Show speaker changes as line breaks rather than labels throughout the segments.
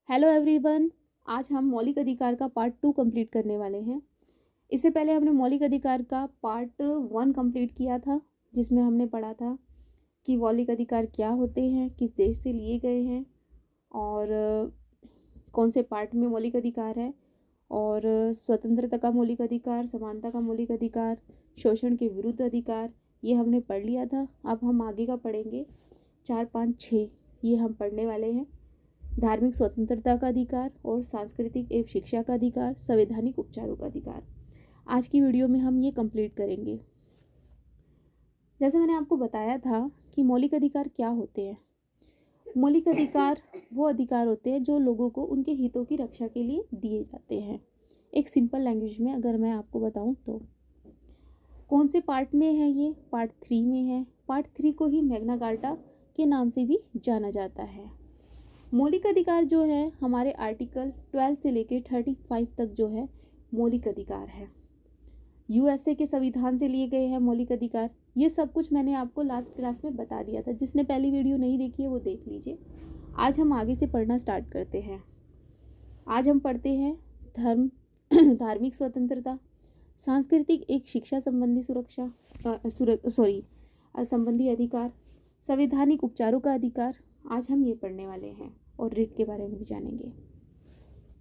Hello everyone. आज हम मौलिक अधिकार का पार्ट 2 कंप्लीट करने वाले हैं। इससे पहले हमने मौलिक अधिकार का पार्ट 1 कंप्लीट किया था, जिसमें हमने पढ़ा था कि मौलिक अधिकार क्या होते हैं, किस देश से लिए गए हैं और कौन से पार्ट में मौलिक अधिकार है, और स्वतंत्रता का मौलिक अधिकार, समानता का मौलिक अधिकार, शोषण के विरुद्ध अधिकार, ये हमने पढ़ लिया था। अब हम आगे का पढ़ेंगे, 4, 5, 6 ये हम पढ़ने वाले हैं। धार्मिक स्वतंत्रता का अधिकार और सांस्कृतिक एवं शिक्षा का अधिकार, संवैधानिक उपचारों का अधिकार। आज की वीडियो में हम ये कंप्लीट करेंगे। जैसे मैंने आपको बताया था कि मौलिक अधिकार क्या होते हैं। मौलिक अधिकार वो अधिकार होते हैं जो लोगों को उनके हितों की रक्षा के लिए दिए जाते हैं। एक सिंपल लैंग्वेज में अगर मैं आपको बताऊं तो कौन से पार्ट में है ये? पार्ट 3 में है। पार्ट 3 को ही मैग्ना कार्टा के नाम से भी जाना जाता है। मौलिक अधिकार जो है हमारे आर्टिकल 12 से लेकर 35 तक जो है मौलिक अधिकार है। यूएसए के संविधान से लिए गए हैं मौलिक अधिकार। ये सब कुछ मैंने आपको लास्ट क्लास में बता दिया था। जिसने पहली वीडियो नहीं देखी है वो देख लीजिए। आज हम आगे से पढ़ना स्टार्ट करते हैं। आज हम पढ़ते हैं धार्मिक स्वतंत्रता, सांस्कृतिक एक शिक्षा संबंधी सुरक्षा संबंधी अधिकार, संवैधानिक उपचारों का अधिकार। आज हम ये पढ़ने वाले हैं और रिट के बारे में भी जानेंगे।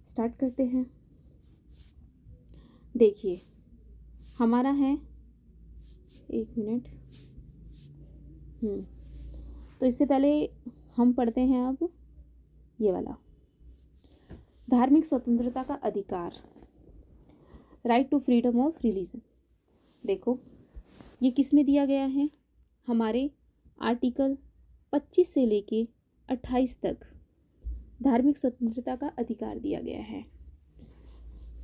स्टार्ट करते हैं। देखिए हमारा है, एक मिनट। तो इससे पहले हम पढ़ते हैं अब ये वाला धार्मिक स्वतंत्रता का अधिकार, right to freedom of religion. देखो ये किस में दिया गया है? हमारे आर्टिकल 25 से लेके 28 तक धार्मिक स्वतंत्रता का अधिकार दिया गया है।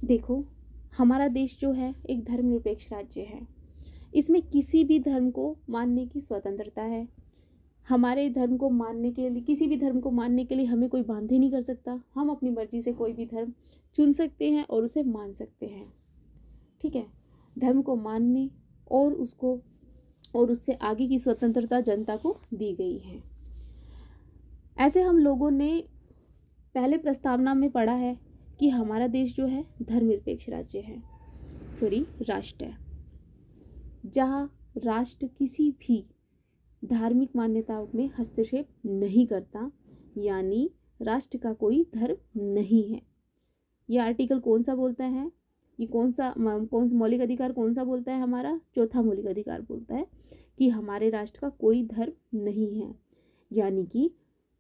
देखो हमारा देश जो है एक धर्मनिरपेक्ष राज्य है। इसमें किसी भी धर्म को मानने की स्वतंत्रता है। हमारे धर्म को मानने के लिए, किसी भी धर्म को मानने के लिए हमें कोई बांधे नहीं कर सकता। हम अपनी मर्जी से कोई भी धर्म चुन सकते हैं और उसे मान सकते हैं। ठीक है, धर्म को मानने और उससे आगे की स्वतंत्रता जनता को दी गई है। ऐसे हम लोगों ने पहले प्रस्तावना में पढ़ा है कि हमारा देश जो है धर्मनिरपेक्ष राज्य है, राष्ट्र है, जहाँ राष्ट्र किसी भी धार्मिक मान्यताओं में हस्तक्षेप नहीं करता, यानी राष्ट्र का कोई धर्म नहीं है। यह आर्टिकल कौन सा बोलता है? ये कौन मौलिक अधिकार कौन सा बोलता है? हमारा चौथा मौलिक अधिकार बोलता है कि हमारे राष्ट्र का कोई धर्म नहीं है, यानी कि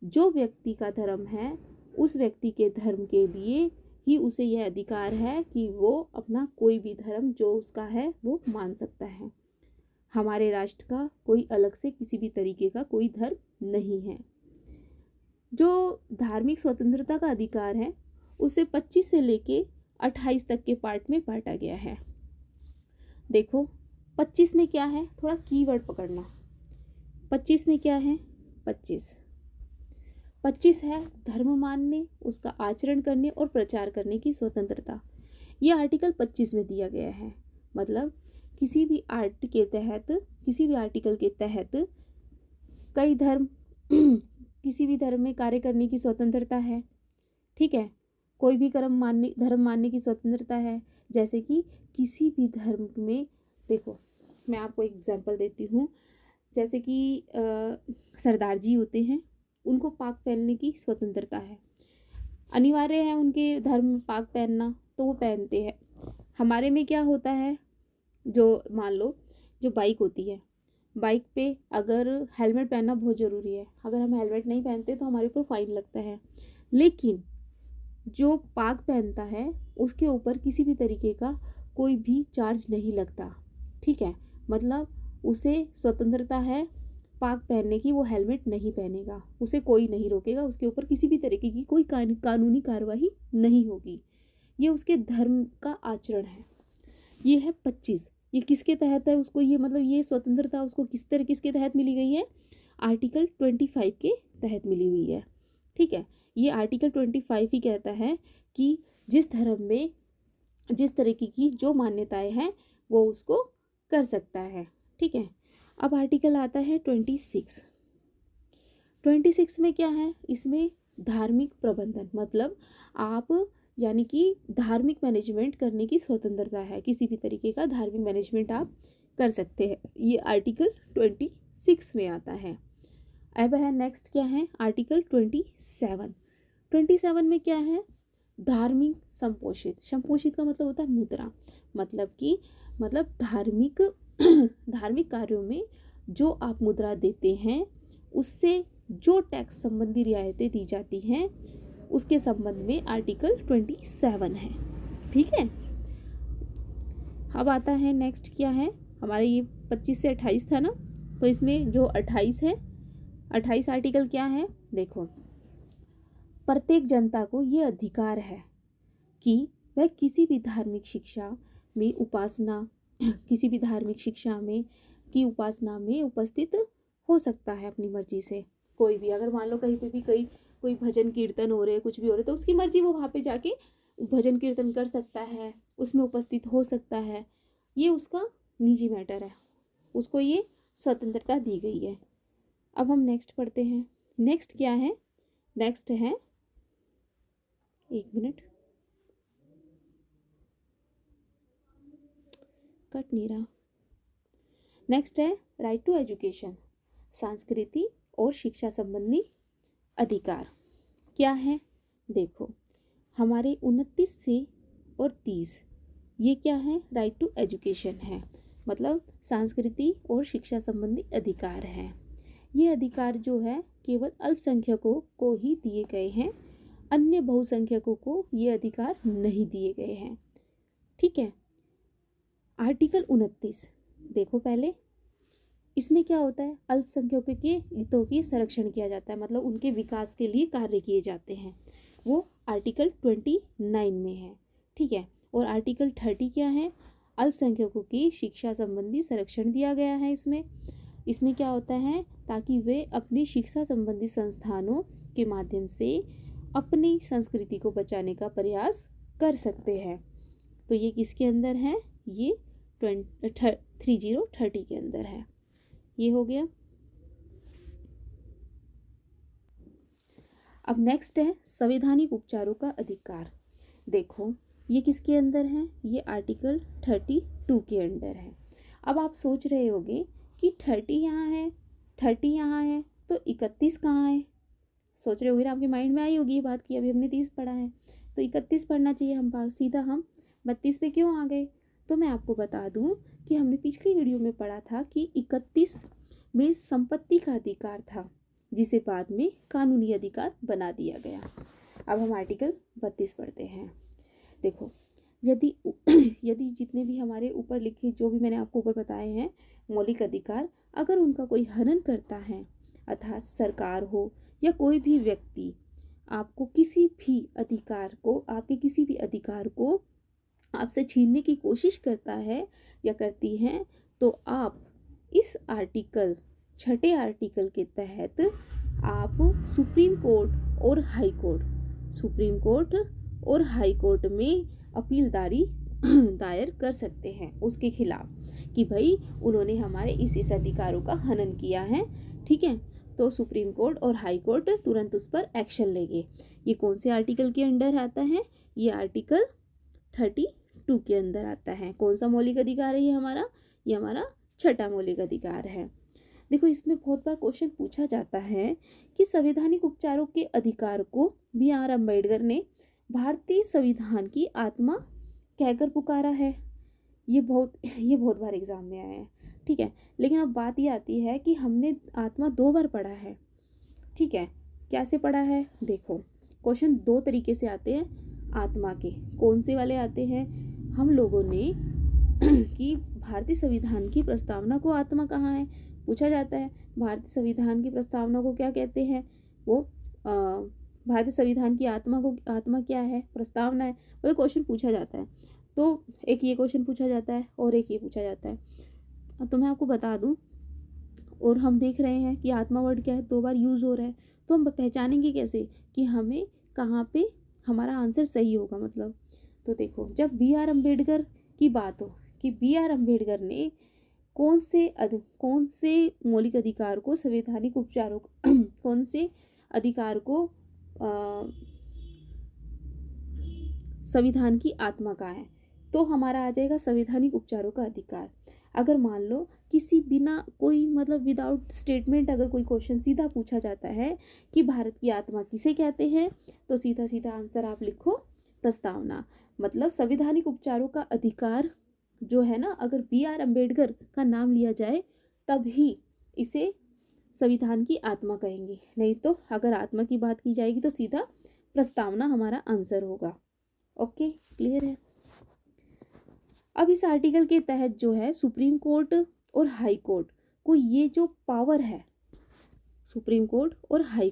जो व्यक्ति का धर्म है उस व्यक्ति के धर्म के लिए ही उसे यह अधिकार है कि वो अपना कोई भी धर्म जो उसका है वो मान सकता है। हमारे राष्ट्र का कोई अलग से किसी भी तरीके का कोई धर्म नहीं है। जो धार्मिक स्वतंत्रता का अधिकार है उसे 25 से लेके 28 तक के पार्ट में बांटा गया है। देखो 25 में क्या है, थोड़ा कीवर्ड पकड़ना। 25 में क्या है? 25 है धर्म मानने, उसका आचरण करने और प्रचार करने की स्वतंत्रता। यह आर्टिकल 25 में दिया गया है। मतलब किसी भी आर्टिकल के तहत कई धर्म किसी भी धर्म में कार्य करने की स्वतंत्रता है। ठीक है, कोई भी धर्म मानने की स्वतंत्रता है। जैसे कि किसी भी धर्म में, देखो मैं आपको एग्जांपल देती हूँ। जैसे कि सरदार जी होते हैं, उनको पाक पहनने की स्वतंत्रता है, अनिवार्य है उनके धर्म में पाक पहनना, तो वो पहनते हैं। हमारे में क्या होता है, जो मान लो जो बाइक होती है, बाइक पे अगर हेलमेट पहनना बहुत ज़रूरी है। अगर हम हेलमेट नहीं पहनते तो हमारे ऊपर फाइन लगता है। लेकिन जो पाक पहनता है उसके ऊपर किसी भी तरीके का कोई भी चार्ज नहीं लगता। ठीक है, मतलब उसे स्वतंत्रता है पाक पहनने की, वो हेलमेट नहीं पहनेगा, उसे कोई नहीं रोकेगा, उसके ऊपर किसी भी तरीके की कोई कानूनी कार्रवाई नहीं होगी। ये उसके धर्म का आचरण है। ये है 25। ये किसके तहत है? उसको ये मतलब ये स्वतंत्रता उसको किसके तहत मिली गई है? आर्टिकल 25 के तहत मिली हुई है। ठीक है, ये आर्टिकल 25 ही कहता है कि जिस धर्म में जिस तरीके की जो मान्यताएं हैं वो उसको कर सकता है। ठीक है, अब आर्टिकल आता है 26। 26 में क्या है? इसमें धार्मिक प्रबंधन मतलब आप यानी कि धार्मिक मैनेजमेंट करने की स्वतंत्रता है, किसी भी तरीके का धार्मिक मैनेजमेंट आप कर सकते हैं। ये आर्टिकल 26 में आता है। अब है नेक्स्ट क्या है, आर्टिकल 27 में क्या है, धार्मिक संपोषित। संपोषित का मतलब होता है मुद्रा, मतलब कि धार्मिक धार्मिक कार्यों में जो आप मुद्रा देते हैं उससे जो टैक्स संबंधी रियायतें दी जाती हैं उसके संबंध में आर्टिकल 27 है। ठीक है, अब आता है नेक्स्ट क्या है, हमारे ये 25 से 28 था ना, तो इसमें जो 28 है, 28 आर्टिकल क्या है, देखो, प्रत्येक जनता को ये अधिकार है कि वह किसी भी धार्मिक शिक्षा में उपासना किसी भी धार्मिक शिक्षा में की उपासना में उपस्थित हो सकता है अपनी मर्जी से। कोई भी अगर मान लो कहीं पे भी कोई भजन कीर्तन हो रहे, कुछ भी हो रहे, तो उसकी मर्जी वो वहाँ पे जाके भजन कीर्तन कर सकता है, उसमें उपस्थित हो सकता है। ये उसका निजी मैटर है, उसको ये स्वतंत्रता दी गई है। अब हम नेक्स्ट पढ़ते हैं। नेक्स्ट क्या है, नेक्स्ट है, एक मिनट, कट नहीं रहा। नेक्स्ट है राइट टू एजुकेशन, संस्कृति और शिक्षा संबंधी अधिकार। क्या है, देखो, हमारे 29 से और 30 ये क्या है, राइट टू एजुकेशन है, मतलब संस्कृति और शिक्षा संबंधी अधिकार है। ये अधिकार जो है केवल अल्पसंख्यकों को ही दिए गए हैं, अन्य बहुसंख्यकों को ये अधिकार नहीं दिए गए हैं। ठीक है, आर्टिकल 29 देखो पहले, इसमें क्या होता है, अल्पसंख्यकों के हितों की संरक्षण किया जाता है, मतलब उनके विकास के लिए कार्य किए जाते हैं, वो आर्टिकल 29 में है। ठीक है, और आर्टिकल 30 क्या है, अल्पसंख्यकों की शिक्षा संबंधी संरक्षण दिया गया है। इसमें क्या होता है, ताकि वे अपनी शिक्षा संबंधी संस्थानों के माध्यम से अपनी संस्कृति को बचाने का प्रयास कर सकते हैं। तो ये किसके अंदर है, ये 30 के अंदर है। ये हो गया। अब नेक्स्ट है संवैधानिक उपचारों का अधिकार। देखो ये किसके अंदर है, ये आर्टिकल 32 के अंदर है। अब आप सोच रहे होंगे कि 30 यहाँ है, 30 यहाँ है, तो 31 कहाँ है, सोच रहे होगे ना, आपके माइंड में आई होगी ये बात कि अभी हमने 30 पढ़ा है तो 31 पढ़ना चाहिए, हम सीधा हम 32 पे क्यों आ गए। तो मैं आपको बता दूं कि हमने पिछली वीडियो में पढ़ा था कि 31 में संपत्ति का अधिकार था, जिसे बाद में कानूनी अधिकार बना दिया गया। अब हम आर्टिकल 32 पढ़ते हैं। देखो, यदि यदि जितने भी हमारे ऊपर लिखे, जो भी मैंने आपको ऊपर बताए हैं मौलिक अधिकार, अगर उनका कोई हनन करता है, अर्थात सरकार हो या कोई भी व्यक्ति आपको किसी भी अधिकार को, आपके किसी भी अधिकार को आपसे छीनने की कोशिश करता है या करती है, तो आप इस आर्टिकल 6 आर्टिकल के तहत आप सुप्रीम कोर्ट और हाई कोर्ट में अपील दायर कर सकते हैं उसके खिलाफ कि भाई उन्होंने हमारे इस अधिकारों का हनन किया है। ठीक है, तो सुप्रीम कोर्ट और हाई कोर्ट तुरंत उस पर एक्शन लेंगे। ये कौन से आर्टिकल के अंडर आता है, ये आर्टिकल 32 के अंदर आता है। कौन सा मौलिक अधिकार है ये हमारा 6 मौलिक अधिकार है। देखो, इसमें बहुत बार क्वेश्चन पूछा जाता है कि संवैधानिक उपचारों के अधिकार को BR अम्बेडकर ने भारतीय संविधान की आत्मा कहकर पुकारा है। ये बहुत बार एग्जाम में आया है। ठीक है, लेकिन अब बात ये आती है कि हमने आत्मा 2 बार पढ़ा है। ठीक है, कैसे पढ़ा है, देखो क्वेश्चन 2 तरीके से आते हैं आत्मा के। कौन से वाले आते हैं, हम लोगों ने कि भारतीय संविधान की प्रस्तावना को आत्मा कहाँ है, पूछा जाता है। भारतीय संविधान की प्रस्तावना को क्या कहते हैं, वो भारतीय संविधान की आत्मा क्या है, प्रस्तावना है, वो क्वेश्चन पूछा जाता है। तो एक ये क्वेश्चन पूछा जाता है और एक ये पूछा जाता है। तो मैं आपको बता दूं, और हम देख रहे हैं कि आत्मा वर्ड क्या है, 2 बार यूज़ हो रहा है, तो हम पहचानेंगे कैसे कि हमें कहाँ पे हमारा आंसर सही होगा। मतलब तो देखो, जब BR अम्बेडकर की बात हो कि BR अम्बेडकर ने कौन से मौलिक अधिकार को, संवैधानिक उपचारों कौन से अधिकार को संविधान की आत्मा का है, तो हमारा आ जाएगा संवैधानिक उपचारों का अधिकार। अगर मान लो किसी बिना कोई मतलब विदाउट स्टेटमेंट अगर कोई क्वेश्चन सीधा पूछा जाता है कि भारत की आत्मा किसे कहते हैं, तो सीधा सीधा आंसर आप लिखो प्रस्तावना। मतलब संवैधानिक उपचारों का अधिकार जो है ना, अगर B.R. अम्बेडकर का नाम लिया जाए तब ही इसे संविधान की आत्मा कहेंगे, नहीं तो अगर आत्मा की बात की जाएगी तो सीधा प्रस्तावना हमारा आंसर होगा। ओके, क्लियर है। अब इस आर्टिकल के तहत जो है सुप्रीम कोर्ट और हाई कोर्ट को ये जो पावर है, सुप्रीम कोर्ट और हाई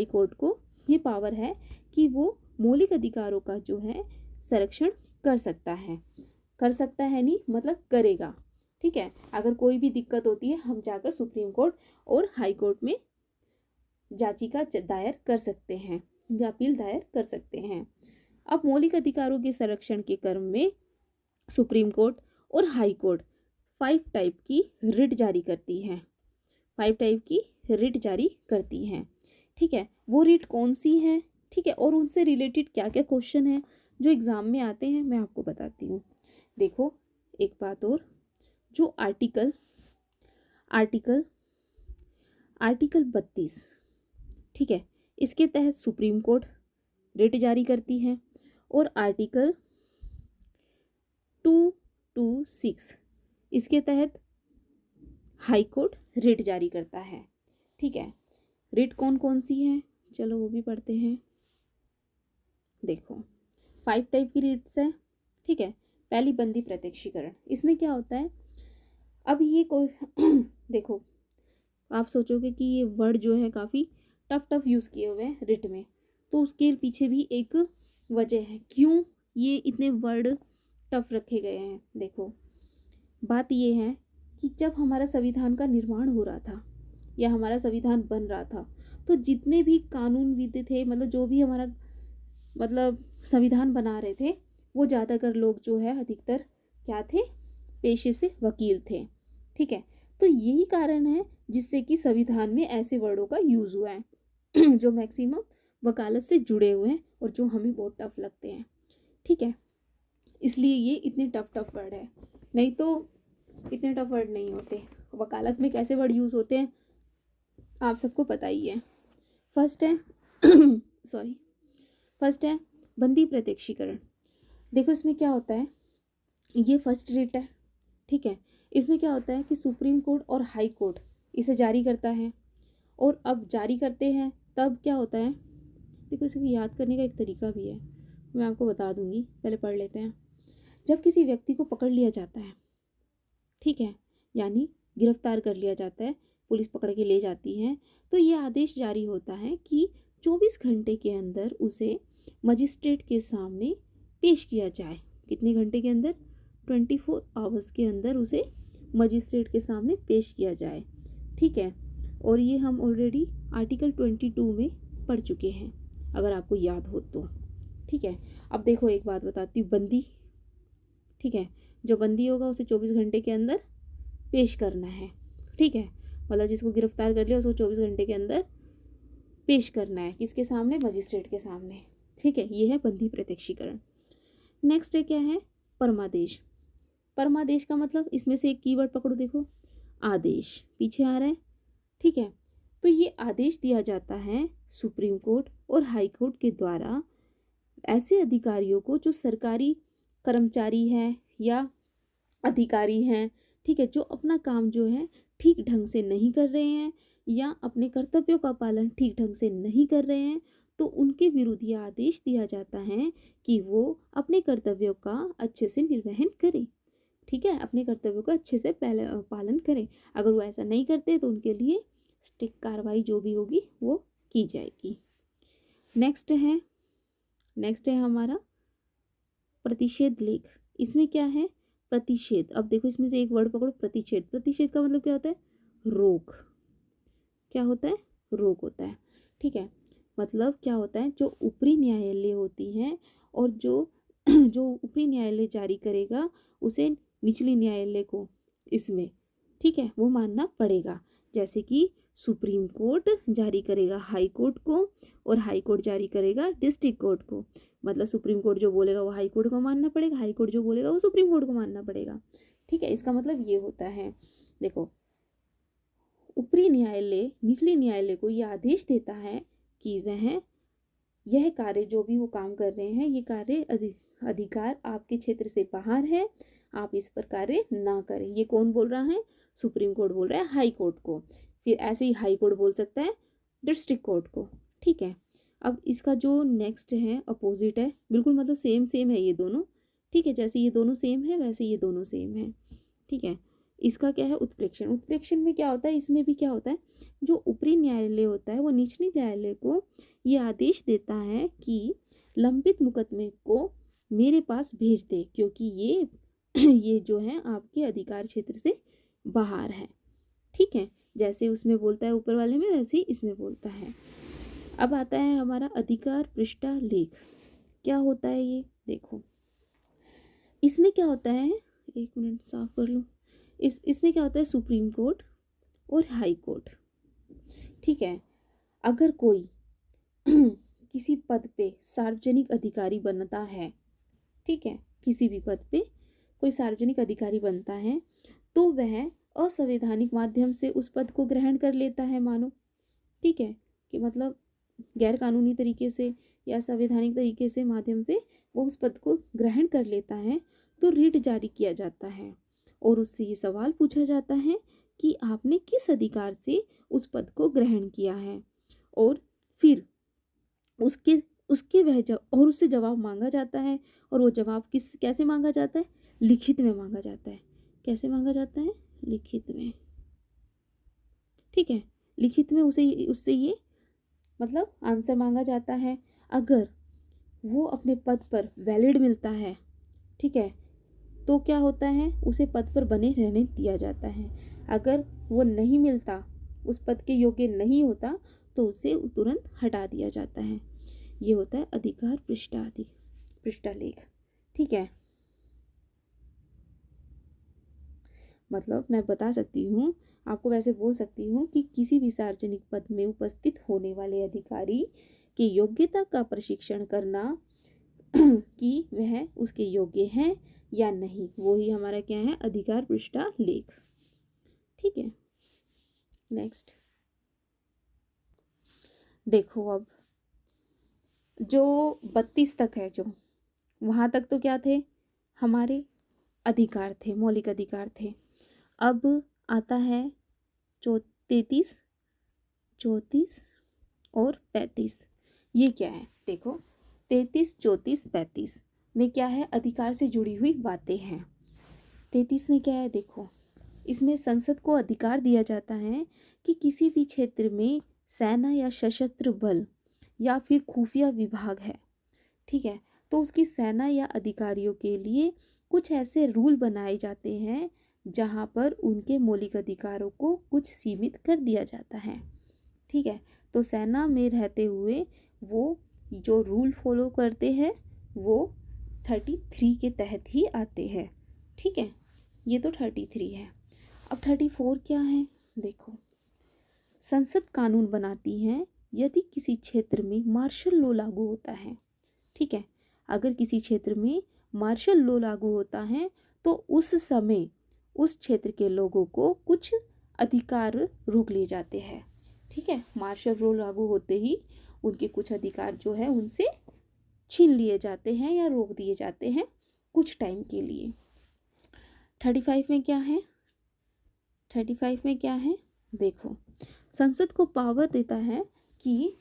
कोर्ट को ये पावर है कि वो मौलिक अधिकारों का जो है संरक्षण कर सकता है नहीं मतलब करेगा। ठीक है, अगर कोई भी दिक्कत होती है हम जाकर सुप्रीम कोर्ट और हाई कोर्ट में याचिका दायर कर सकते हैं या अपील दायर कर सकते हैं। अब मौलिक अधिकारों के संरक्षण के क्रम में सुप्रीम कोर्ट और हाई कोर्ट 5 टाइप की रिट जारी करती है। 5 टाइप की रिट जारी करती हैं। ठीक है, वो रिट कौन सी है, ठीक है, और उनसे रिलेटेड क्या क्या क्वेश्चन है जो एग्जाम में आते हैं मैं आपको बताती हूँ। देखो एक बात और, जो आर्टिकल 32, ठीक है, इसके तहत सुप्रीम कोर्ट रिट जारी करती है, और आर्टिकल 226 इसके तहत हाई कोर्ट रिट जारी करता है। ठीक है, रिट कौन कौन सी है चलो वो भी पढ़ते हैं। देखो 5 टाइप की रिट्स है। ठीक है, पहली बंदी प्रत्यक्षीकरण, इसमें क्या होता है, अब ये कोई देखो आप सोचोगे कि ये वर्ड जो है काफ़ी टफ यूज़ किए हुए हैं रिट में, तो उसके पीछे भी एक वजह है क्यों ये इतने वर्ड टफ रखे गए हैं। देखो बात ये है कि जब हमारा संविधान का निर्माण हो रहा था या हमारा संविधान बन रहा था, तो जितने भी कानूनविद थे, मतलब जो भी हमारा मतलब संविधान बना रहे थे, वो ज़्यादातर लोग जो है अधिकतर क्या थे, पेशे से वकील थे। ठीक है, तो यही कारण है जिससे कि संविधान में ऐसे वर्डों का यूज़ हुआ है जो मैक्सिमम वकालत से जुड़े हुए हैं और जो हमें बहुत टफ लगते हैं। ठीक है, इसलिए ये इतने टफ वर्ड है, नहीं तो इतने टफ वर्ड नहीं होते। वकालत में कैसे वर्ड यूज़ होते हैं आप सबको पता ही है। फर्स्ट है बंदी प्रत्यक्षीकरण। देखो इसमें क्या होता है, ये फर्स्ट रिट है। ठीक है, इसमें क्या होता है कि सुप्रीम कोर्ट और हाई कोर्ट इसे जारी करता है, और अब जारी करते हैं तब क्या होता है, देखो इसे याद करने का एक तरीका भी है, मैं आपको बता दूंगी, पहले पढ़ लेते हैं। जब किसी व्यक्ति को पकड़ लिया जाता है, ठीक है, यानी गिरफ्तार कर लिया जाता है, पुलिस पकड़ के ले जाती है, तो ये आदेश जारी होता है कि 24 घंटे के अंदर उसे मजिस्ट्रेट के सामने पेश किया जाए। कितने घंटे के अंदर, 24 आवर्स के अंदर उसे मजिस्ट्रेट के सामने पेश किया जाए। ठीक है, और ये हम ऑलरेडी आर्टिकल 22 में पढ़ चुके हैं अगर आपको याद हो तो। ठीक है, अब देखो एक बात बताती हूँ, बंदी, ठीक है, जो बंदी होगा उसे 24 घंटे के अंदर पेश करना है। ठीक है, मतलब जिसको गिरफ्तार कर लिया उसको 24 घंटे के अंदर पेश करना है, किसके सामने, मजिस्ट्रेट के सामने। ठीक है, ये है बंदी प्रत्यक्षीकरण। नेक्स्ट है क्या है, परमादेश। परमादेश का मतलब, इसमें से एक कीवर्ड पकड़ो, देखो आदेश पीछे आ रहा है। ठीक है, तो ये आदेश दिया जाता है सुप्रीम कोर्ट और हाई कोर्ट के द्वारा ऐसे अधिकारियों को जो सरकारी कर्मचारी हैं या अधिकारी हैं, ठीक है, जो अपना काम जो है ठीक ढंग से नहीं कर रहे हैं या अपने कर्तव्यों का पालन ठीक ढंग से नहीं कर रहे हैं, तो उनके विरुद्ध यह आदेश दिया जाता है कि वो अपने कर्तव्यों का अच्छे से निर्वहन करें। ठीक है, अपने कर्तव्यों का अच्छे से पालन करें। अगर वो ऐसा नहीं करते तो उनके लिए स्ट्रिक्ट कार्रवाई जो भी होगी वो की जाएगी। नेक्स्ट है हमारा प्रतिषेध लेख। इसमें क्या है, प्रतिषेध। अब देखो इसमें से एक वर्ड पकड़ो, प्रतिषेध। प्रतिषेध का मतलब क्या होता है, रोक। क्या होता है, रोक होता है। ठीक है, मतलब क्या होता है, जो ऊपरी न्यायालय होती हैं और जो ऊपरी न्यायालय जारी करेगा उसे निचले न्यायालय को इसमें, ठीक है, वो मानना पड़ेगा। जैसे कि सुप्रीम कोर्ट जारी करेगा हाई कोर्ट को और हाई कोर्ट जारी करेगा डिस्ट्रिक्ट कोर्ट को। मतलब सुप्रीम कोर्ट जो बोलेगा वो हाई कोर्ट को मानना पड़ेगा, हाई कोर्ट जो बोलेगा वो सुप्रीम कोर्ट को मानना पड़ेगा। ठीक है, इसका मतलब ये होता है। देखो, ऊपरी न्यायालय निचले न्यायालय को ये आदेश देता है कि वह यह कार्य जो भी वो काम कर रहे हैं, ये कार्य अधिकार आपके क्षेत्र से बाहर है, आप इस पर कार्य ना करें। ये कौन बोल रहा है? सुप्रीम कोर्ट बोल रहा है हाई कोर्ट को। फिर ऐसे ही हाई कोर्ट बोल सकता है डिस्ट्रिक्ट कोर्ट को। ठीक है, अब इसका जो नेक्स्ट है अपोजिट है, बिल्कुल मतलब सेम है ये दोनों। ठीक है, जैसे ये दोनों सेम है वैसे ये दोनों सेम है। ठीक है, इसका क्या है? उत्प्रेक्षण। उत्प्रेक्षण में क्या होता है? इसमें भी क्या होता है, जो ऊपरी न्यायालय होता है वो निचले न्यायालय को ये आदेश देता है कि लंबित मुकदमे को मेरे पास भेज दे, क्योंकि ये ये जो है आपके अधिकार क्षेत्र से बाहर है। ठीक है, जैसे उसमें बोलता है ऊपर वाले में, वैसे ही इसमें बोलता है। अब आता है हमारा अधिकार पृष्ठालेख। क्या होता है ये? देखो, इसमें क्या होता है, एक मिनट साफ कर लूँ। इसमें क्या होता है? सुप्रीम कोर्ट और हाई कोर्ट। ठीक है, अगर कोई किसी पद पे सार्वजनिक अधिकारी बनता है, ठीक है, किसी भी पद पे कोई सार्वजनिक अधिकारी बनता है तो वह असंवैधानिक माध्यम से उस पद को ग्रहण कर लेता है, मानो। ठीक है, कि मतलब गैर कानूनी तरीके से या संवैधानिक तरीके से माध्यम से वो उस पद को ग्रहण कर लेता है, तो रिट जारी किया जाता है और उससे ये सवाल पूछा जाता है कि आपने किस अधिकार से उस पद को ग्रहण किया है, और फिर उसके उसके वह और उससे जवाब मांगा जाता है। और वो जवाब कैसे मांगा जाता है? लिखित में मांगा जाता है। कैसे मांगा जाता है? लिखित में। ठीक है, लिखित में उससे ये मतलब आंसर मांगा जाता है। अगर वो अपने पद पर वैलिड मिलता है, ठीक है, तो क्या होता है? उसे पद पर बने रहने दिया जाता है। अगर वो नहीं मिलता, उस पद के योग्य नहीं होता, तो उसे तुरंत हटा दिया जाता है। ये होता है अधिकार पृष्ठालेख। ठीक है, मतलब मैं बता सकती हूँ आपको, वैसे बोल सकती हूँ कि किसी भी सार्वजनिक पद में उपस्थित होने वाले अधिकारी की योग्यता का प्रशिक्षण करना कि वह उसके योग्य है या नहीं, वो ही हमारा क्या है? अधिकार पृष्ठालेख। ठीक है, नेक्स्ट देखो, अब जो 32 तक है, जो वहाँ तक तो क्या थे? हमारे अधिकार थे, मौलिक अधिकार थे। अब आता है 33, 34 और 35। ये क्या है? देखो, 33, 34, 35 में क्या है? अधिकार से जुड़ी हुई बातें हैं। 33 में क्या है? देखो, इसमें संसद को अधिकार दिया जाता है कि किसी भी क्षेत्र में सेना या सशस्त्र बल या फिर खुफिया विभाग है, ठीक है, तो उसकी सेना या अधिकारियों के लिए कुछ ऐसे रूल बनाए जाते हैं जहाँ पर उनके मौलिक अधिकारों को कुछ सीमित कर दिया जाता है। ठीक है, तो सेना में रहते हुए वो जो रूल फॉलो करते हैं वो 33 के तहत ही आते हैं। ठीक है, ये तो 33 है। अब 34 क्या है? देखो, संसद कानून बनाती है यदि किसी क्षेत्र में मार्शल लॉ लागू होता है। ठीक है, अगर किसी क्षेत्र में मार्शल लॉ लागू होता है तो उस समय उस क्षेत्र के लोगों को कुछ अधिकार रोक लिए जाते हैं। ठीक है, मार्शल लॉ लागू होते ही उनके कुछ अधिकार जो है उनसे छीन लिए जाते हैं या रोक दिए जाते हैं कुछ टाइम के लिए। 35 में क्या है? 35 में क्या है? देखो, संसद को पावर देता है कि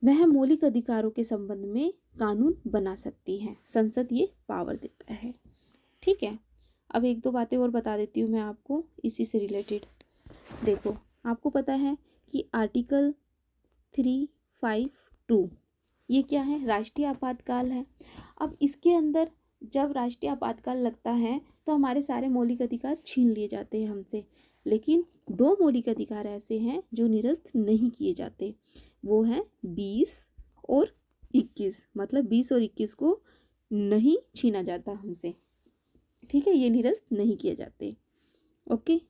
वह मौलिक अधिकारों के संबंध में कानून बना सकती है। संसद ये पावर देता है। ठीक है, अब एक दो बातें और बता देती हूँ मैं आपको इसी से रिलेटेड। देखो, आपको पता है कि आर्टिकल 352 ये क्या है? राष्ट्रीय आपातकाल है। अब इसके अंदर जब राष्ट्रीय आपातकाल लगता है तो हमारे सारे मौलिक अधिकार छीन लिए जाते हैं हमसे, लेकिन 2 मौलिक अधिकार ऐसे हैं जो निरस्त नहीं किए जाते। वो हैं 20 और 21, मतलब 20 और 21 को नहीं छीना जाता हमसे। ठीक है, ये निरस्त नहीं किए जाते। ओके,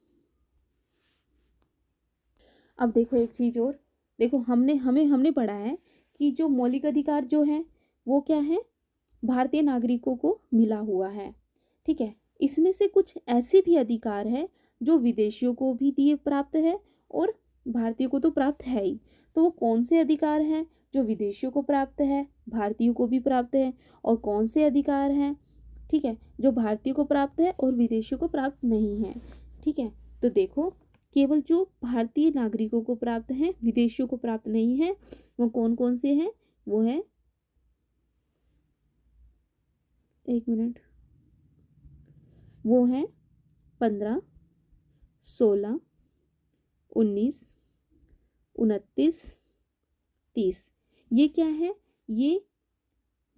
अब देखो एक चीज़ और, देखो हमने पढ़ा है कि जो मौलिक अधिकार जो है वो क्या है, भारतीय नागरिकों को मिला हुआ है, ठीक है। इसमें से कुछ ऐसे भी अधिकार है जो विदेशियों को भी दिए प्राप्त है और भारतीयों को तो प्राप्त है ही। तो वो कौन से अधिकार हैं जो विदेशियों को प्राप्त है, भारतीयों को भी प्राप्त है, और कौन से अधिकार हैं, ठीक है, जो भारतीयों को प्राप्त है और विदेशियों को प्राप्त नहीं है, ठीक है। तो देखो केवल जो भारतीय नागरिकों को प्राप्त हैं, विदेशियों को प्राप्त नहीं है, वो कौन कौन से हैं, वो है, एक मिनट, वो है 15, 16, 19, 29, 30। ये क्या है, ये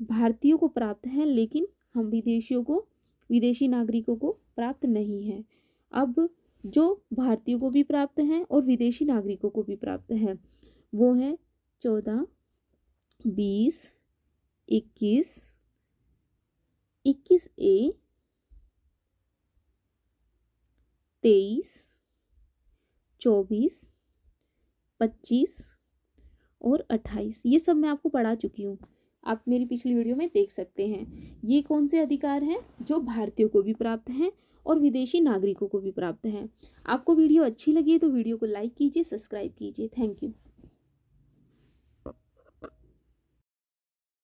भारतीयों को प्राप्त है, लेकिन हम विदेशी नागरिकों को प्राप्त नहीं है। अब जो भारतीयों को भी प्राप्त हैं और विदेशी नागरिकों को भी प्राप्त हैं वो है 14, 20, 21, 21A, 23, 24, 25 और 28। ये सब मैं आपको पढ़ा चुकी हूँ, आप मेरी पिछली वीडियो में देख सकते हैं। ये कौन से अधिकार हैं जो भारतीयों को भी प्राप्त हैं और विदेशी नागरिकों को भी प्राप्त हैं। आपको वीडियो अच्छी लगी तो वीडियो को लाइक कीजिए, सब्सक्राइब कीजिए। Thank you.